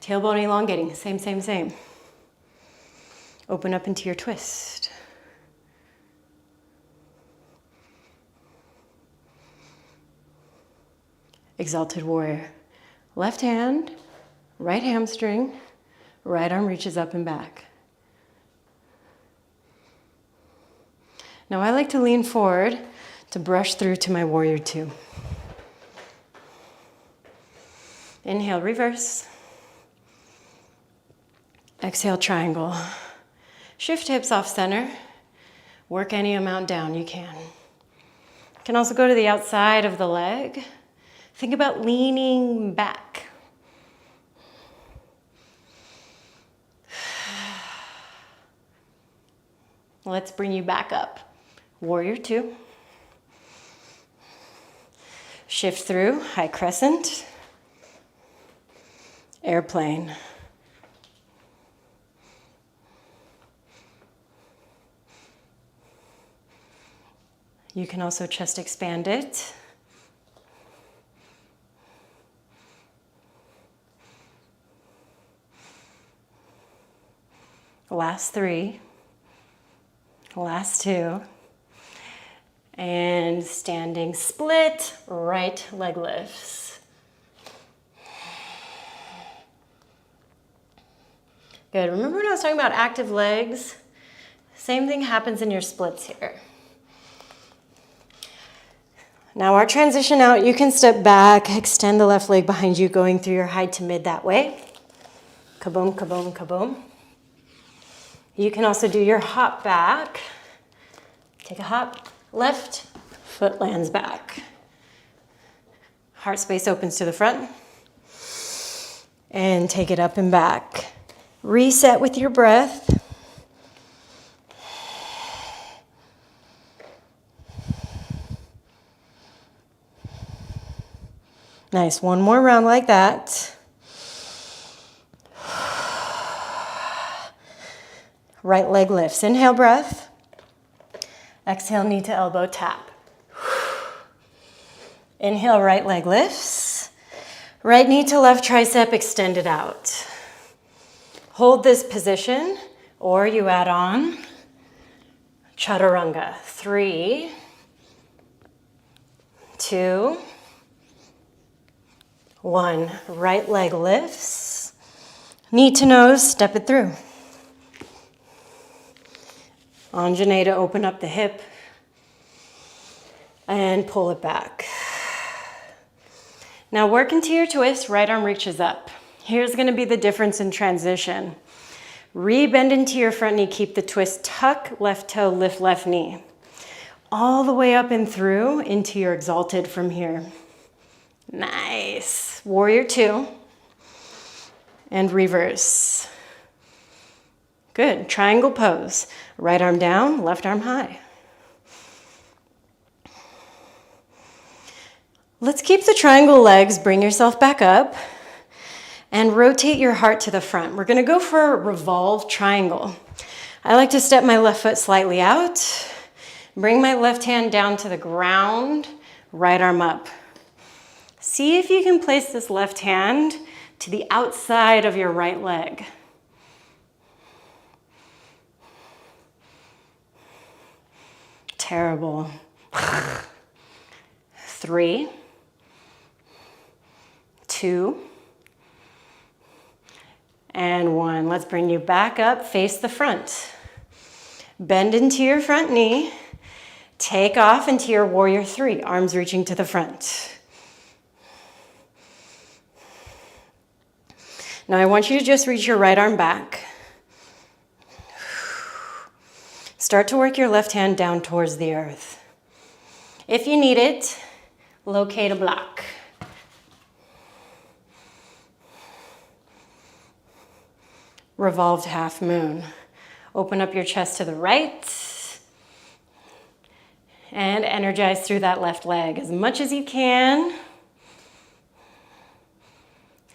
Tailbone elongating, same. Open up into your twist. Exalted Warrior. Left hand, right hamstring, right arm reaches up and back. Now I like to lean forward to brush through to my Warrior Two. Inhale, reverse. Exhale, triangle. Shift hips off center. Work any amount down you can. You can also go to the outside of the leg. Think about leaning back. Let's bring you back up. Warrior Two. Shift through, high crescent. Airplane. You can also chest expand it. Last 3. Last 2. And standing split, right leg lifts. Good. Remember when I was talking about active legs? Same thing happens in your splits here. Now our transition out, you can step back, extend the left leg behind you, going through your high to mid that way. Kaboom, kaboom, kaboom. You can also do your hop back. Take a hop, left foot lands back. Heart space opens to the front. And take it up and back. Reset with your breath. Nice, one more round like that. Right leg lifts. Inhale, breath. Exhale, knee to elbow tap. Inhale, right leg lifts. Right knee to left tricep extended out. Hold this position, or you add on chaturanga. 3, 2, 1. Right leg lifts. Knee to nose, step it through. Anjane to open up the hip and pull it back. Now work into your twist, right arm reaches up. Here's gonna be the difference in transition. Re-bend into your front knee, keep the twist, tuck left toe, lift left knee. All the way up and through into your exalted from here. Nice. Warrior 2 and reverse. Good, triangle pose. Right arm down, left arm high. Let's keep the triangle legs, bring yourself back up, and rotate your heart to the front. We're gonna go for a Revolve Triangle. I like to step my left foot slightly out, bring my left hand down to the ground, right arm up. See if you can place this left hand to the outside of your right leg. Terrible. 3, 2, and 1. Let's bring you back up, face the front. Bend into your front knee. Take off into your warrior 3, arms reaching to the front. Now I want you to just reach your right arm back. Start to work your left hand down towards the earth. If you need it, locate a block. Revolved half moon. Open up your chest to the right and energize through that left leg as much as you can.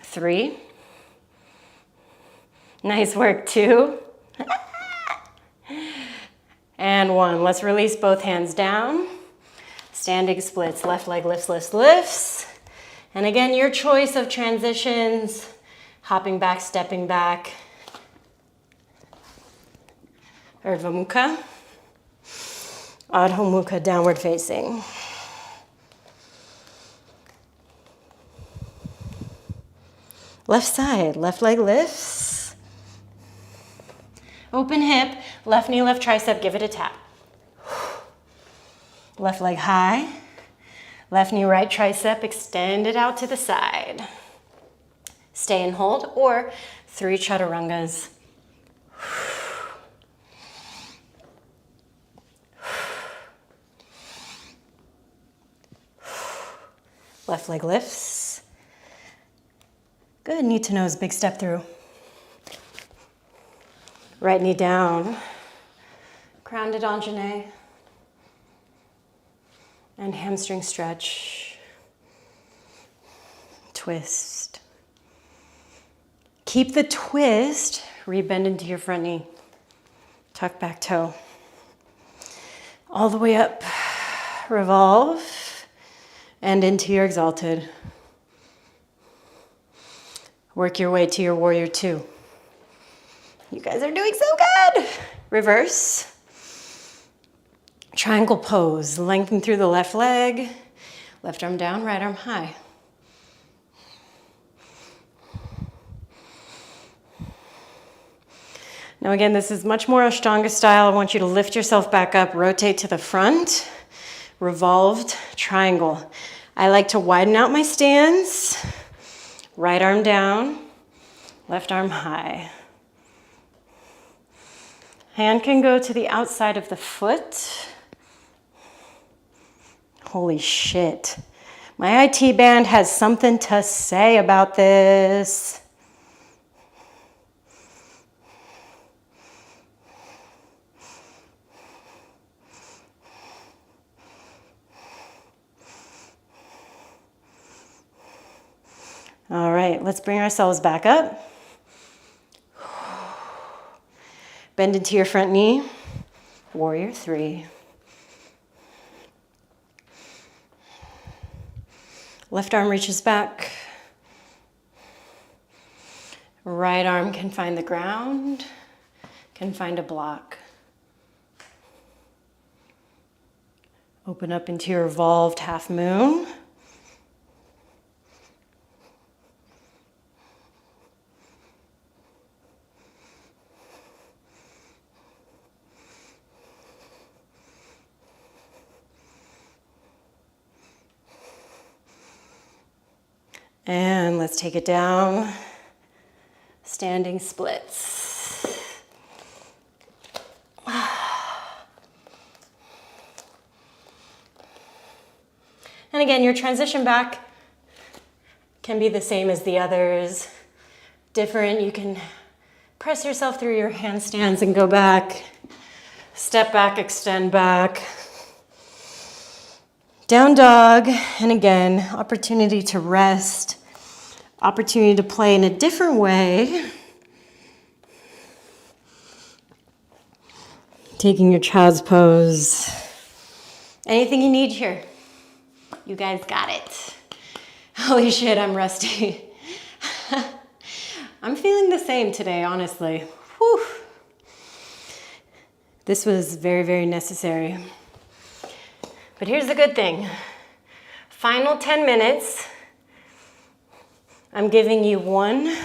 3. Nice work, 2. And 1. Let's release both hands down. Standing splits, left leg lifts, lifts, lifts. And again, your choice of transitions, hopping back, stepping back. Urdhva Mukha. Adho Mukha, downward facing. Left side, left leg lifts. Open hip, left knee, left tricep, give it a tap. Left leg high, left knee, right tricep, extend it out to the side. Stay and hold, or 3 chaturangas. Left leg lifts. Good, knee to nose, big step through. Right knee down, grounded Anjane, and hamstring stretch, twist. Keep the twist, re-bend into your front knee, tuck back toe. All the way up, revolve, and into your exalted. Work your way to your warrior 2. You guys are doing so good. Reverse. Triangle pose. Lengthen through the left leg. Left arm down, right arm high. Now again, this is much more Ashtanga style. I want you to lift yourself back up, rotate to the front. Revolved triangle. I like to widen out my stance. Right arm down, left arm high. Hand can go to the outside of the foot. Holy shit. My IT band has something to say about this. All right, let's bring ourselves back up. Bend into your front knee. Warrior 3. Left arm reaches back. Right arm can find the ground, can find a block. Open up into your revolved half moon. And let's take it down. Standing splits. And again, your transition back can be the same as the others. Different, you can press yourself through your handstands and go back. Step back, extend back. Down dog, and again, opportunity to rest, opportunity to play in a different way. Taking your child's pose. Anything you need here? You guys got it. Holy shit, I'm rusty. I'm feeling the same today, honestly. Whew. This was very, very necessary. But here's the good thing. Final 10 minutes, I'm giving you one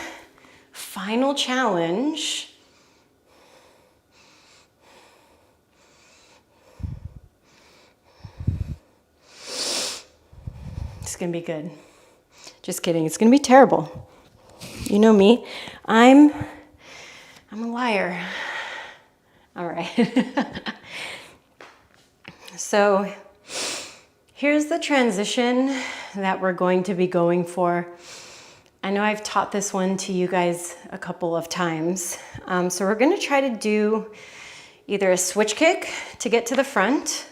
final challenge. It's gonna be good. Just kidding, it's gonna be terrible. You know me, I'm a liar. All right. So here's the transition that we're going to be going for. I know I've taught this one to you guys a couple of times. So we're gonna try to do either a switch kick to get to the front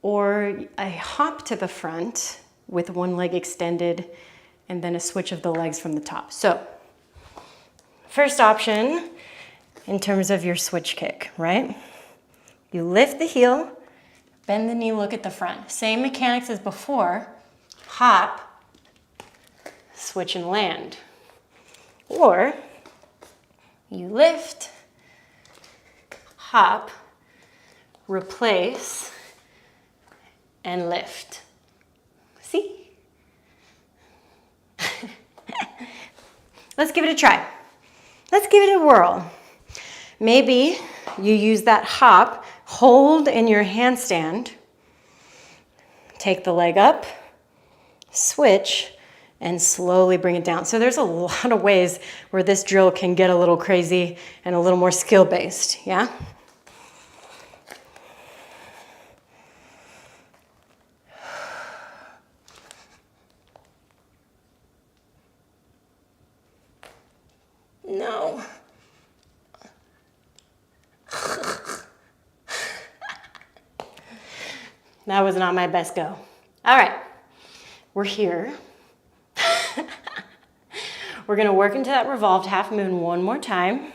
or a hop to the front with one leg extended and then a switch of the legs from the top. So first option in terms of your switch kick, right? You lift the heel, bend the knee, look at the front. Same mechanics as before. Hop, switch and land. Or you lift, hop, replace, and lift. See? Let's give it a try. Let's give it a whirl. Maybe you use that hop, hold in your handstand, take the leg up, switch, and slowly bring it down. So there's a lot of ways where this drill can get a little crazy and a little more skill-based, yeah? No. That was not my best go. All right, we're here. We're gonna work into that revolved half moon one more time,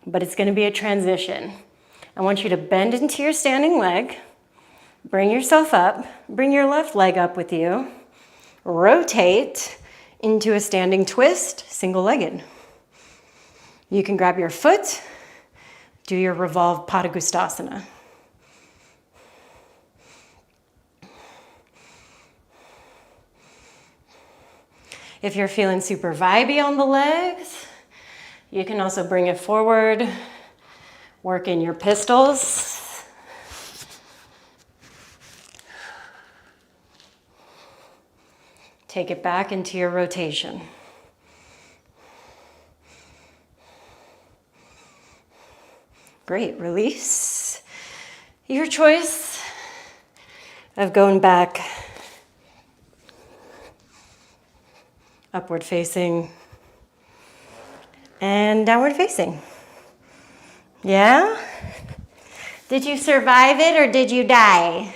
but it's gonna be a transition. I want you to bend into your standing leg, bring yourself up, bring your left leg up with you, rotate into a standing twist, single-legged. You can grab your foot, do your revolved Padangusthasana. If you're feeling super vibey on the legs, you can also bring it forward, work in your pistols. Take it back into your rotation. Great, release. Your choice of going back, upward facing, and downward facing. Yeah? Did you survive it or did you die?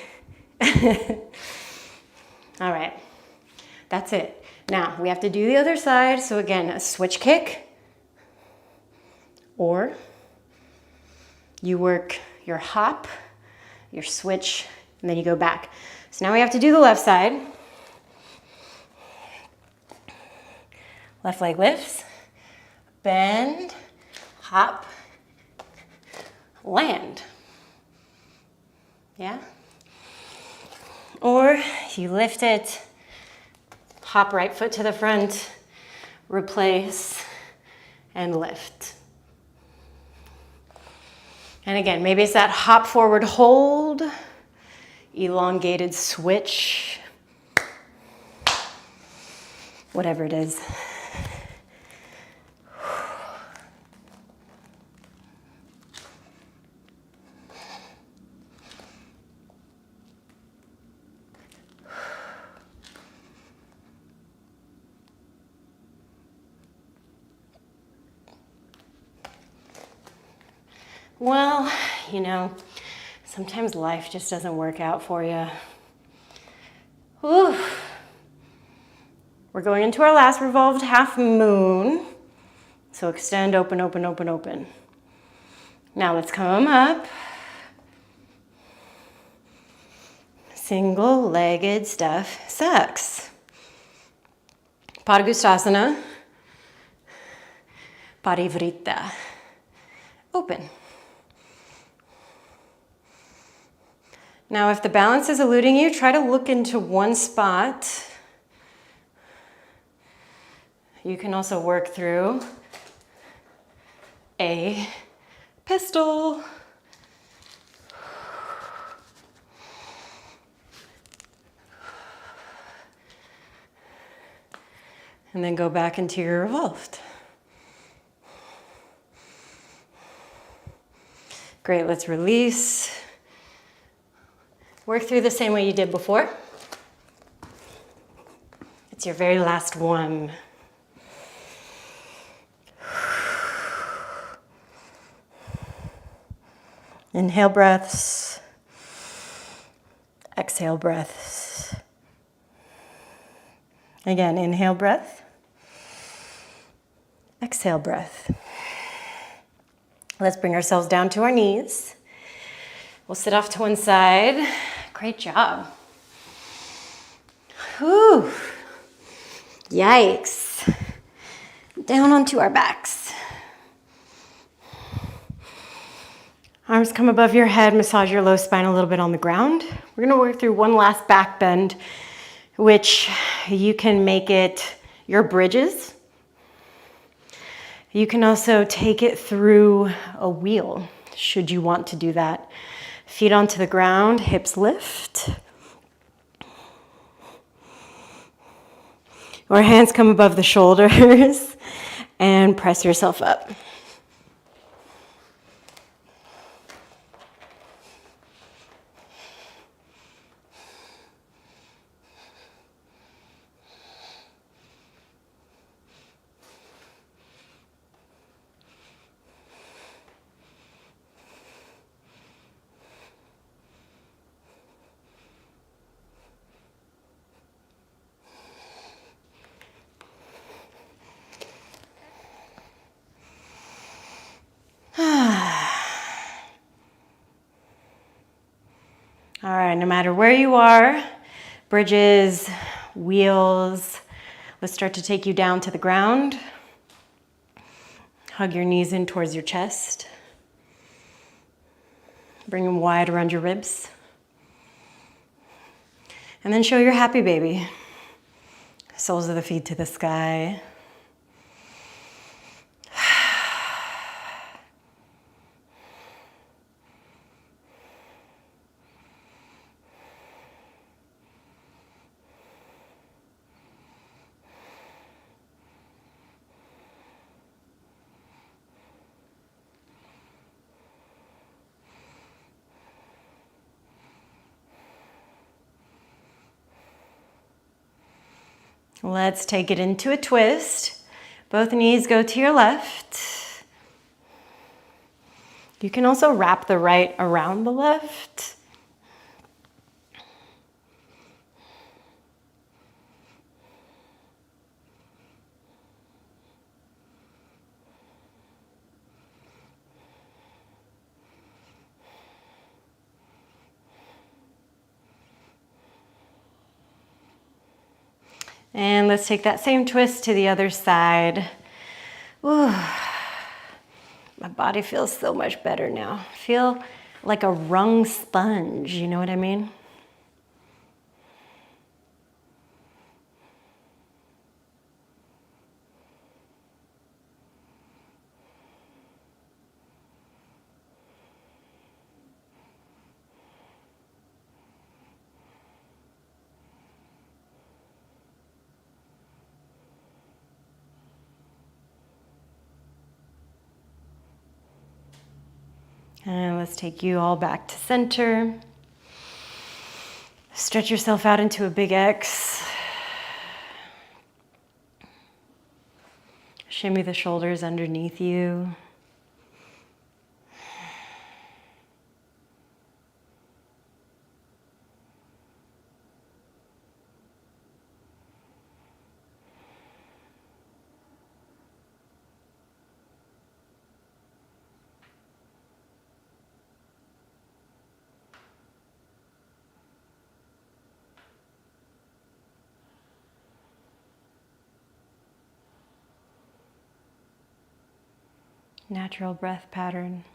All right. That's it. Now we have to do the other side. So again, a switch kick, or you work your hop, your switch, and then you go back. So now we have to do the left side. Left leg lifts, bend, hop, land. Yeah? Or you lift it, hop right foot to the front, replace, and lift. And again, maybe it's that hop forward hold, elongated switch, whatever it is. Well, you know, sometimes life just doesn't work out for you. Whew. We're going into our last revolved half moon. So extend, open, open, open, open. Now let's come up. Single-legged stuff sucks. Padagustasana. Parivrita. Open. Now, if the balance is eluding you, try to look into one spot. You can also work through a pistol. And then go back into your revolved. Great, let's release. Work through the same way you did before. It's your very last one. Inhale breaths. Exhale breaths. Again, inhale breath. Exhale breath. Let's bring ourselves down to our knees. We'll sit off to one side. Great job. Whew. Yikes. Down onto our backs. Arms come above your head, massage your low spine a little bit on the ground. We're gonna work through one last back bend, which you can make it your bridges. You can also take it through a wheel, should you want to do that. Feet onto the ground, hips lift. Or hands come above the shoulders and press yourself up. All right, no matter where you are, bridges, wheels, let's start to take you down to the ground. Hug your knees in towards your chest. Bring them wide around your ribs. And then show your happy baby. Soles of the feet to the sky. Let's take it into a twist. Both knees go to your left. You can also wrap the right around the left. And let's take that same twist to the other side. Ooh, my body feels so much better now. I feel like a wrung sponge, you know what I mean? And let's take you all back to center. Stretch yourself out into a big X. Shimmy the shoulders underneath you. Natural breath pattern.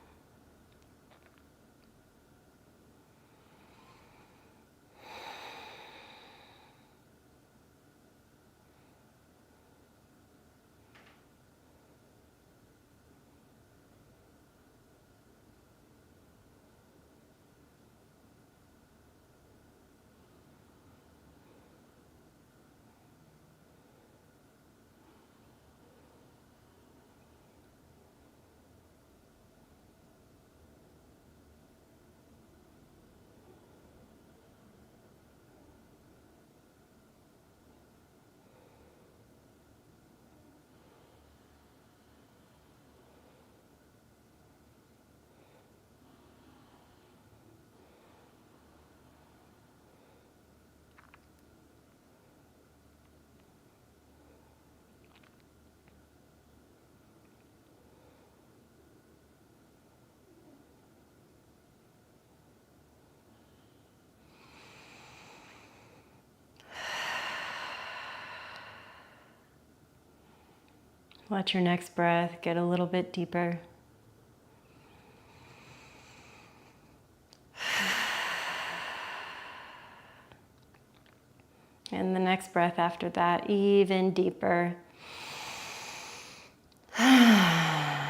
Let your next breath get a little bit deeper. And the next breath after that, even deeper. And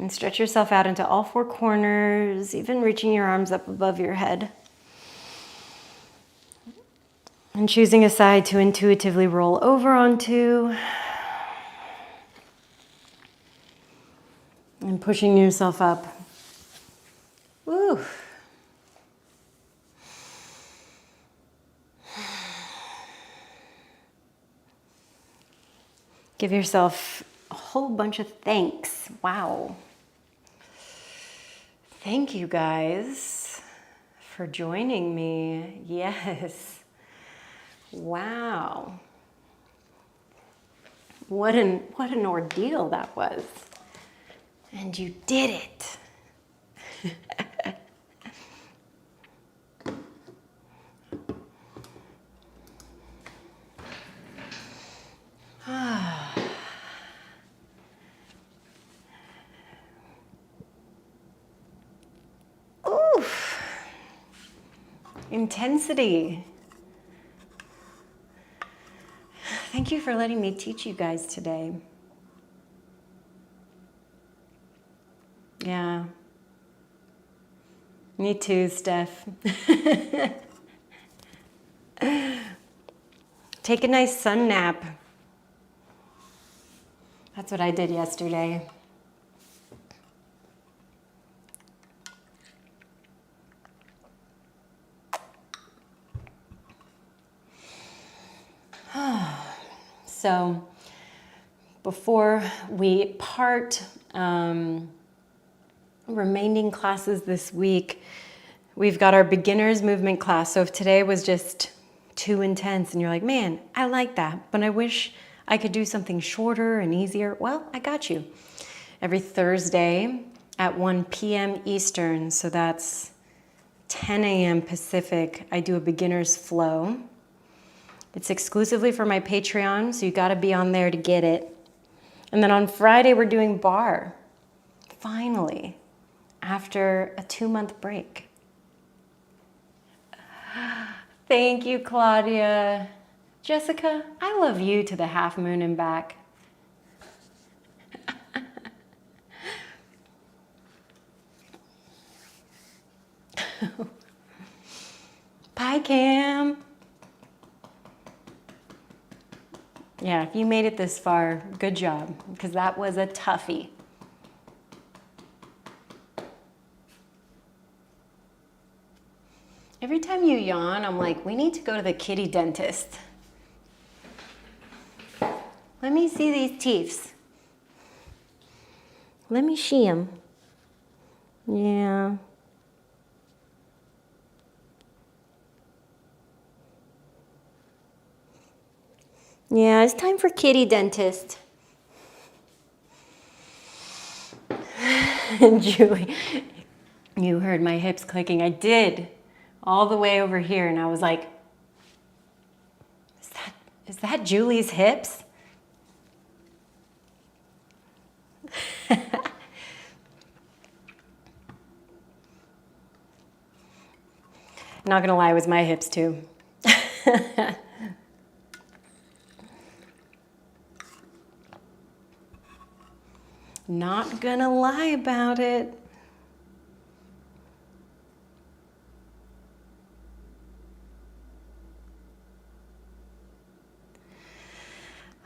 stretch yourself out into all four corners, even reaching your arms up above your head. And choosing a side to intuitively roll over onto. And pushing yourself up. Woo. Give yourself a whole bunch of thanks. Wow. Thank you guys for joining me. Yes. Wow. What an ordeal that was. And you did it. Oof. Intensity. Thank you for letting me teach you guys today. Yeah. Me too, Steph. Take a nice sun nap. That's what I did yesterday. So before we part, remaining classes this week, we've got our beginners movement class. So if today was just too intense and you're like, man, I like that, but I wish I could do something shorter and easier, well, I got you. Every Thursday at 1 p.m. Eastern, so that's 10 a.m. Pacific, I do a beginner's flow. It's exclusively for my Patreon, so you gotta be on there to get it. And then on Friday, we're doing bar. Finally, after a 2-month break. Thank you, Claudia. Jessica, I love you to the half moon and back. Bye, Cam. Yeah, if you made it this far, good job, because that was a toughie. Every time you yawn, I'm like, we need to go to the kitty dentist. Let me see these teeth. Let me see them. Yeah. Yeah, it's time for kitty dentist. Julie, you heard my hips clicking. I did. All the way over here, and I was like, is that Julie's hips? Not gonna lie, it was my hips too. Not gonna lie about it.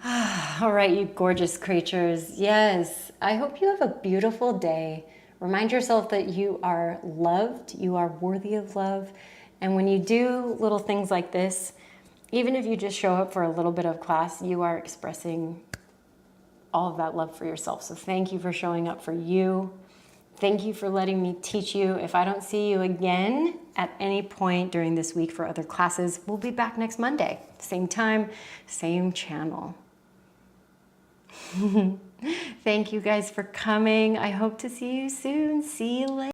All right, you gorgeous creatures. Yes, I hope you have a beautiful day. Remind yourself that you are loved, you are worthy of love. And when you do little things like this, even if you just show up for a little bit of class, you are expressing all of that love for yourself. So thank you for showing up for you. Thank you for letting me teach you. If I don't see you again at any point during this week for other classes, we'll be back next Monday. Same time, same channel. Thank you guys for coming. I hope to see you soon. See you later.